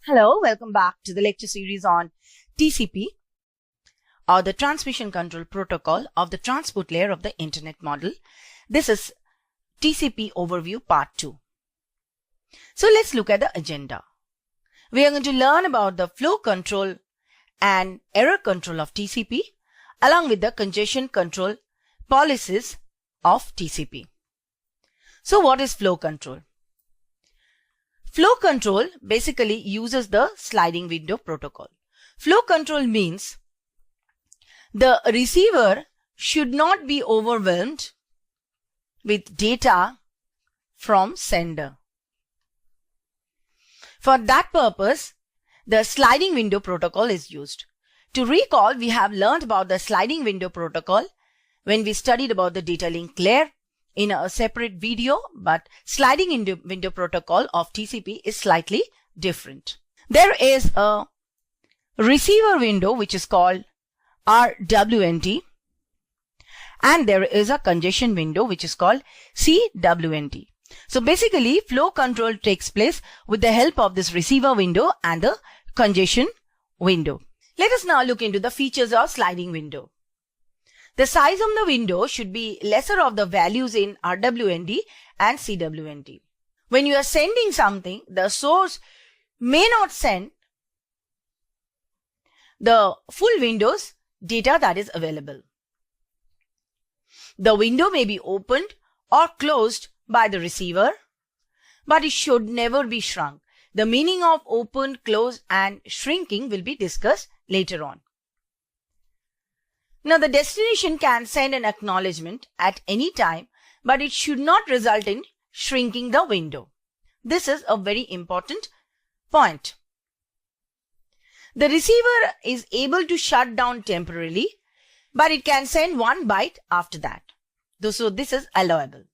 Hello, welcome back to the lecture series on TCP, or the Transmission Control Protocol of the Transport Layer of the Internet Model. This is TCP Overview Part 2. So let's look at the agenda. We are going to learn about the flow control and error control of TCP, along with the congestion control policies of TCP. So what is flow control? Flow control basically uses the sliding window protocol. Flow control means the receiver should not be overwhelmed with data from sender. For that purpose, the sliding window protocol is used. To recall, we have learned about the sliding window protocol when we studied about the data link layer in a separate video, but sliding window protocol of TCP is slightly different. There is a receiver window which is called RWNT, and there is a congestion window which is called CWNT. So basically, flow control takes place with the help of this receiver window and the congestion window. Let us now look into the features of sliding window. The size of the window should be lesser of the values in RWNT and CWNT. When you are sending something, the source may not send the full window's data that is available. The window may be opened or closed by the receiver, but it should never be shrunk. The meaning of open, close, and shrinking will be discussed later on. Now, the destination can send an acknowledgement at any time, but it should not result in shrinking the window. This is a very important point. The receiver is able to shut down temporarily, but it can send 1 byte after that. So this is allowable.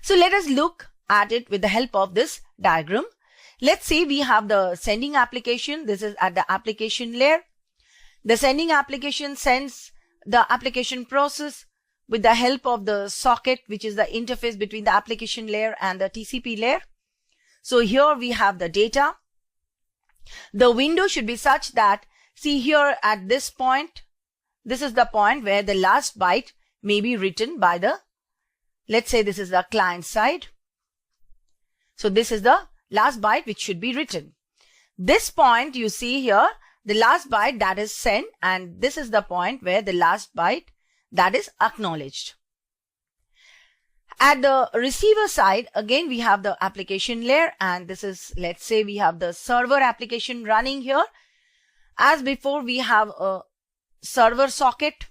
So let us look at it with the help of this diagram. Let's say we have the sending application. This is at the application layer. The sending application sends the application process with the help of the socket, which is the interface between the application layer and the TCP layer. So here we have the data. The window should be such that, see here at this point, this is the point where the last byte may be written by the, let's say this is the client side. So this is the last byte which should be written. This point you see here, the last byte that is sent, and this is the point where the last byte that is acknowledged. At the receiver side, again we have the application layer, and this is, let's say we have the server application running here. As before, we have a server socket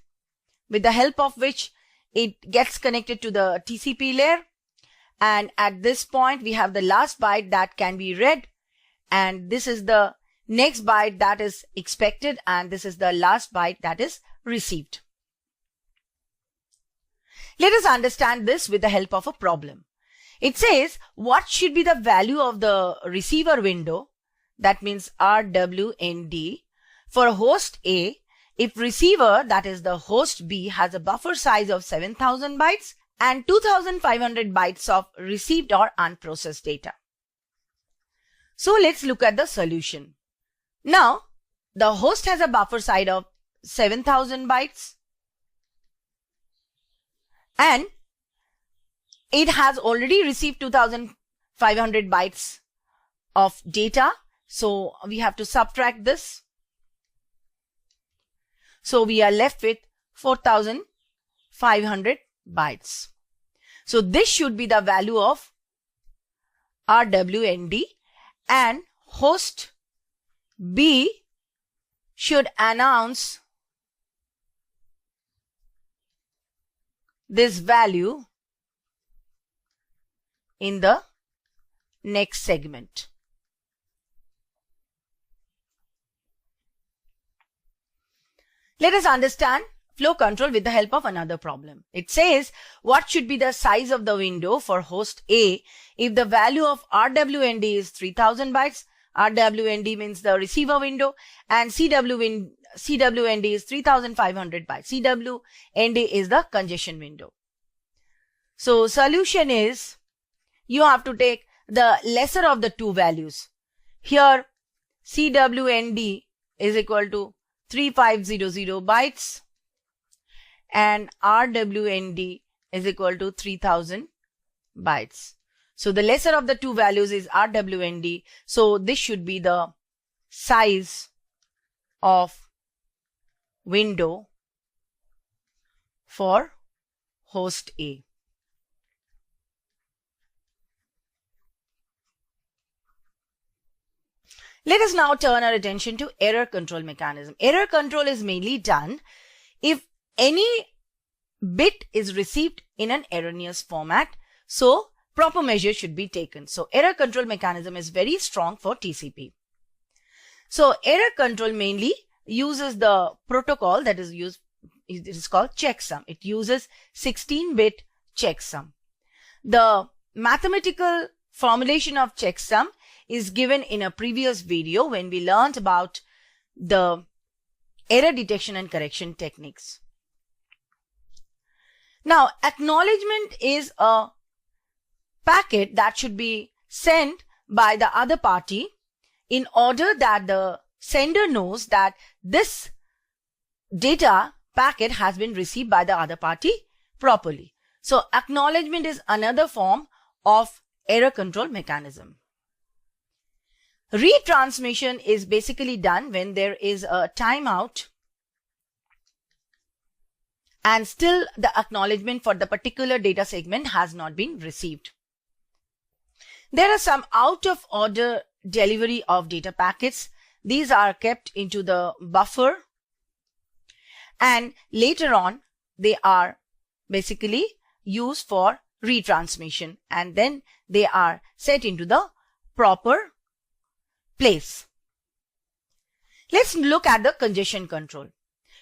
with the help of which it gets connected to the TCP layer. And at this point, we have the last byte that can be read, and this is the next byte that is expected, and this is the last byte that is received. Let us understand this with the help of a problem. It says, what should be the value of the receiver window, that means RWND, for host A if receiver, that is the host B, has a buffer size of 7000 bytes and 2500 bytes of received or unprocessed data. So let's look at the solution. Now, the host has a buffer size of 7000 bytes and it has already received 2500 bytes of data. So we have to subtract this. So we are left with 4500 bytes. So this should be the value of RWND, and host B should announce this value in the next segment. Let us understand flow control with the help of another problem. It says, what should be the size of the window for host A if the value of RWND is 3000 bytes? RWND means the receiver window, and CWND is 3500 bytes. CWND is the congestion window. So solution is, you have to take the lesser of the two values. Here CWND is equal to 3500 bytes and RWND is equal to 3000 bytes. So the lesser of the two values is RWND. So this should be the size of window for host A. Let us now turn our attention to error control mechanism. Error control is mainly done if any bit is received in an erroneous format. So proper measures should be taken. So error control mechanism is very strong for TCP. So error control mainly uses the protocol that is used. It is called checksum. It uses 16-bit checksum. The mathematical formulation of checksum is given in a previous video when we learned about the error detection and correction techniques. Now, acknowledgement is a packet that should be sent by the other party in order that the sender knows that this data packet has been received by the other party properly. So acknowledgement is another form of error control mechanism. Retransmission is basically done when there is a timeout and still the acknowledgement for the particular data segment has not been received. There are some out of order delivery of data packets. These are kept into the buffer and later on they are basically used for retransmission and then they are set into the proper place. Let's look at the congestion control.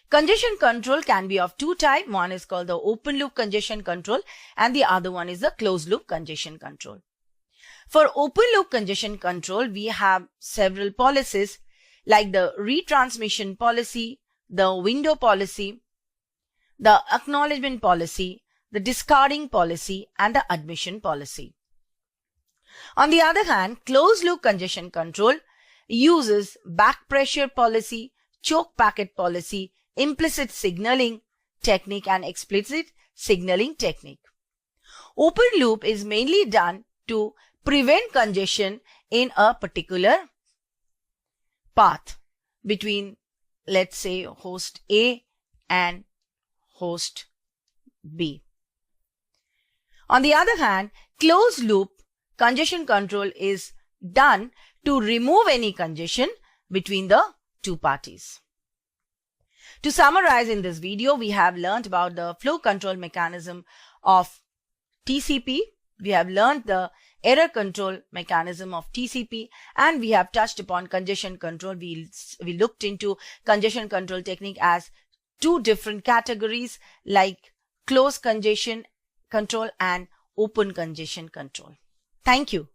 Congestion control can be of two types. One is called the open loop congestion control and the other one is the closed loop congestion control. For open loop congestion control, we have several policies like the retransmission policy, the window policy, the acknowledgement policy, the discarding policy, and the admission policy. On the other hand, closed loop congestion control uses back pressure policy, choke packet policy, implicit signaling technique, and explicit signaling technique. Open loop is mainly done to prevent congestion in a particular path between, let's say, host A and host B. On the other hand, closed loop congestion control is done to remove any congestion between the two parties. To summarize in this video, we have learned about the flow control mechanism of TCP. We have learned the error control mechanism of TCP and we have touched upon congestion control. We looked into congestion control technique as two different categories like closed congestion control and open congestion control. Thank you.